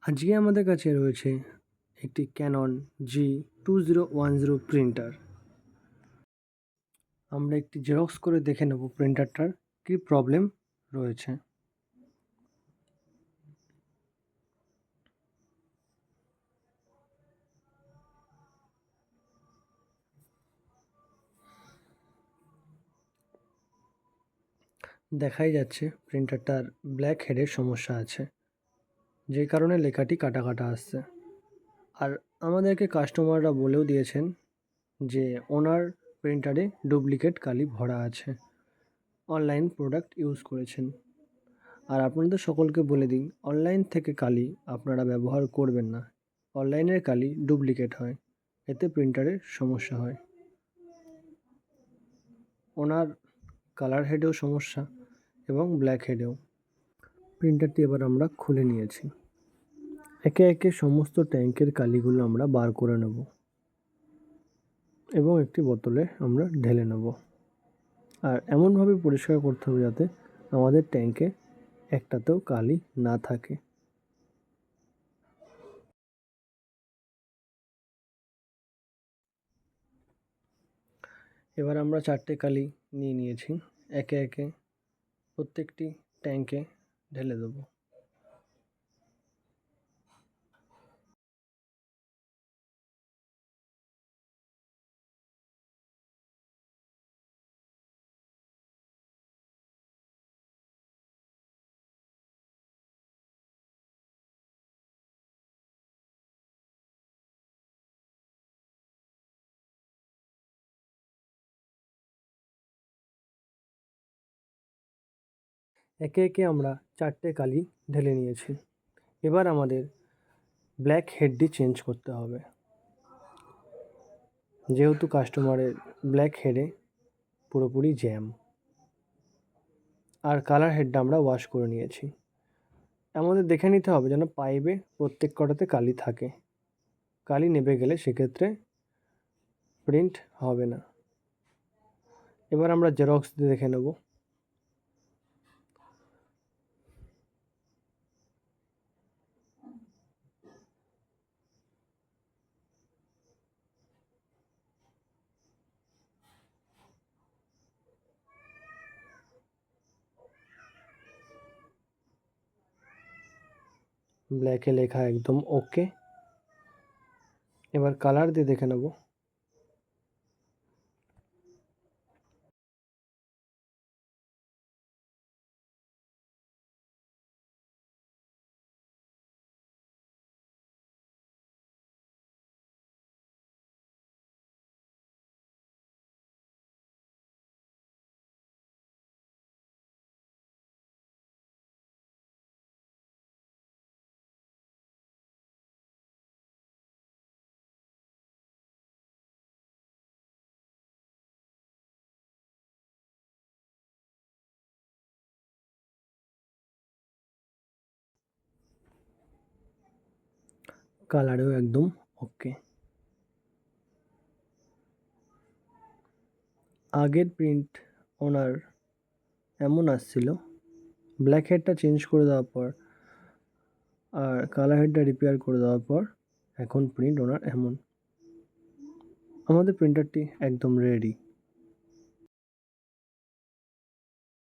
আজকে আমাদের কাছে রয়েছে একটি ক্যানন G2010 প্রিন্টার। আমরা একটি জেরক্স করে দেখে নেব প্রিন্টারটার কী প্রবলেম রয়েছে। দেখাই যাচ্ছে প্রিন্টারটার ব্ল্যাক হেডের সমস্যা আছে, যে কারণে লেখাটি কাটা কাটা আসছে। আর আমাদেরকে কাস্টমাররা বলেও দিয়েছেন যে ওনার প্রিন্টারে ডুপ্লিকেট কালি ভরা আছে, অনলাইন প্রোডাক্ট ইউজ করেছেন। আর আপনাদের সকলকে বলে দিন, অনলাইন থেকে কালি আপনারা ব্যবহার করবেন না। অনলাইনের কালি ডুপ্লিকেট হয়, এতে প্রিন্টারের সমস্যা হয়। ওনার কালার হেডেও সমস্যা এবং ব্ল্যাক হেডেও। প্রিন্টারটি এবার আমরা খুলে নিয়েছি। একে একে সমস্ত ট্যাঙ্কের কালিগুলো আমরা বার করে নেব এবং একটি বোতলে আমরা ঢেলে নেব। আর এমনভাবে পরিষ্কার করতে হবে যাতে আমাদের ট্যাঙ্কে একটাতেও কালি না থাকে। এবার আমরা 4টে কালি নিয়ে নিয়েছি, একে একে প্রত্যেকটি ট্যাঙ্কে ঢেলে দেব। একে একে আমরা 4টে কালি ঢেলে নিয়েছি। এবার আমাদের ব্ল্যাক হেডটি চেঞ্জ করতে হবে, যেহেতু কাস্টমারের ব্ল্যাক হেডে পুরোপুরি জ্যাম। আর কালার হেডটা আমরা ওয়াশ করে নিয়েছি। আমাদের দেখে নিতে হবে যেন পাইপে প্রত্যেক কটাতে কালি থাকে। কালি নেবে গেলে সেক্ষেত্রে প্রিন্ট হবে না। এবার আমরা জেরক্স দিয়ে দেখে নেব। ব্ল্যাকে লেখা একদম ওকে। এবার কালার দিয়ে দেখে নেব। কালারেও একদম ওকে। আগের প্রিন্ট ওনার এমন আসছিল, ব্ল্যাক হেডটা চেঞ্জ করে দেওয়ার পর আর কালার হেডটা রিপেয়ার করে দেওয়ার পর এখন প্রিন্ট ওনার এমন। আমাদের প্রিন্টারটি একদম রেডি।